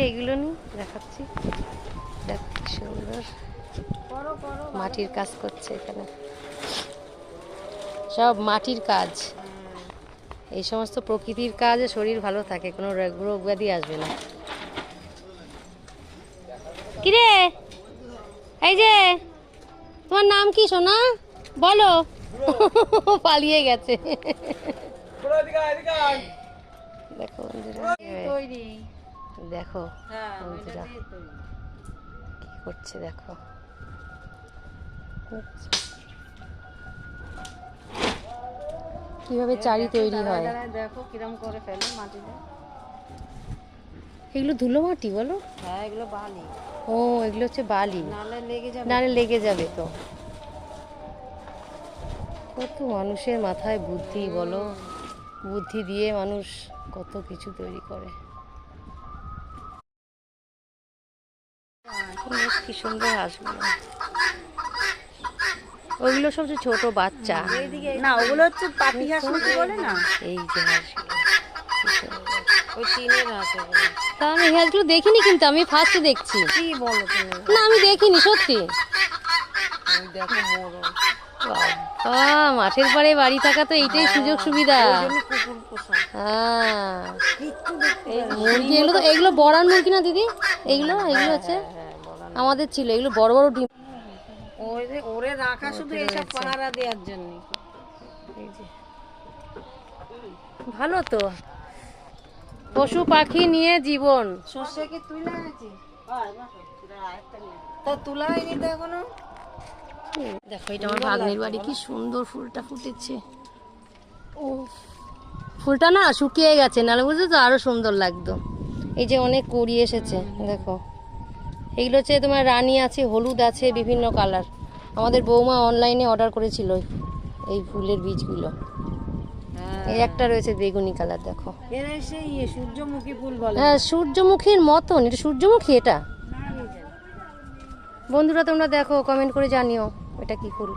এইগুলো নি দেখাচ্ছি। দেখ সুন্দর মাটির কাজ করছে এখানে, সব মাটির কাজ। এই সমস্ত প্রকৃতির কাজে শরীর ভালো থাকে, কোনো রোগ ব্যাধি আসবে না। কিরে এই যে তোমার নাম কি সোনা বলো? পালিয়ে গেছে। দেখো বন্ধুরা, দেখো বন্ধুরা কি করছে, দেখো কিভাবে চারি তৈরি হয়। দেখো কিরম করে ফেলে মাটিতে। এগুলো ধুলো মাটি বলো? হ্যাঁ এগুলো বালি। ও এগুলো হচ্ছে বালি, নালে লেগে যাবে। নালে লেগে যাবে তো। কত মানুষের মাথায় বুদ্ধি বলো, বুদ্ধি দিয়ে মানুষ কত কিছু তৈরি করে। কি সুন্দর হাঁসগুলো, ওইগুলো সব যে ছোট বাচ্চা না, ওগুলো হচ্ছে পাতি হাঁস নাকি বলে না। এই যে হাঁসগুলো ওই চীনের হাঁস এগুলো। তা আমি এই হাঁসগুলো দেখিনি, কিন্তু আমি ফার্স্টে দেখছি। কি বলো তুমি? না আমি দেখিনি সত্যি। দেখো মোরল। বাবা, মাঠের পাড়ে বাড়ি থাকা তো এইটাই সুযোগ সুবিধা। কুকুর পোষা। হ্যাঁ কিচ্ছু দেখতে মুরগি, এগুলো তো এগুলো বড়ার মুরগি না দিদি? এগুলো এগুলো হচ্ছে আমাদের ছিল, এগুলো বড় বড় ডিম। ওরে রাখা শুধু এইসব পাহারা দেওয়ার জন্য। এই যে ভালো তো, পশু পাখি নিয়ে জীবন। সর্ষে কি তুলে এনেছিস? তা তুলা হয়নি তো এখনো। দেখো এটা আমার ভাগ্নের বাড়ি, কি সুন্দর ফুলটা ফুটেছে। ও ফুলটা না শুকিয়ে গেছে, নাহলে বুঝতে তো আরো সুন্দর লাগতো। এই যে অনেক কুড়ি এসেছে দেখো। এগুলো হচ্ছে তোমার রানী আছে, হলুদ আছে, বিভিন্ন কালার। আমাদের বৌমা অনলাইনে অর্ডার করেছিল এই ফুলের বীজগুলো। এই একটা রয়েছে বেগুনি কালার, দেখো। এর সেই সূর্যমুখী ফুল বলে। হ্যাঁ সূর্যমুখীর মতন, এটা সূর্যমুখী এটা। বন্ধুরা তোমরা দেখো, কমেন্ট করে জানিও এটা কি ফুল।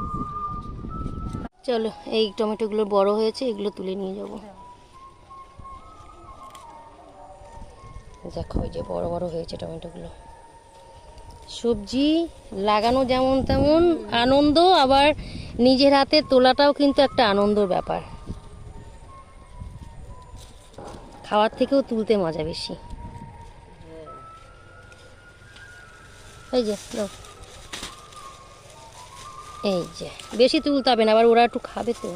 চলো এই টমেটোগুলো বড় হয়েছে, এগুলো তুলে নিয়ে যাব। দেখো এই যে বড় বড় হয়েছে টমেটোগুলো। সবজি লাগানো যেমন তেমন আনন্দ, আবার নিজের হাতে তোলাটাও কিন্তু একটা আনন্দর ব্যাপার। খাওয়ার থেকেও তুলতে মজা বেশি। এই যে নাও, এই যে বেশি তুলতে হবে না, আবার ওরা একটু খাবে তো।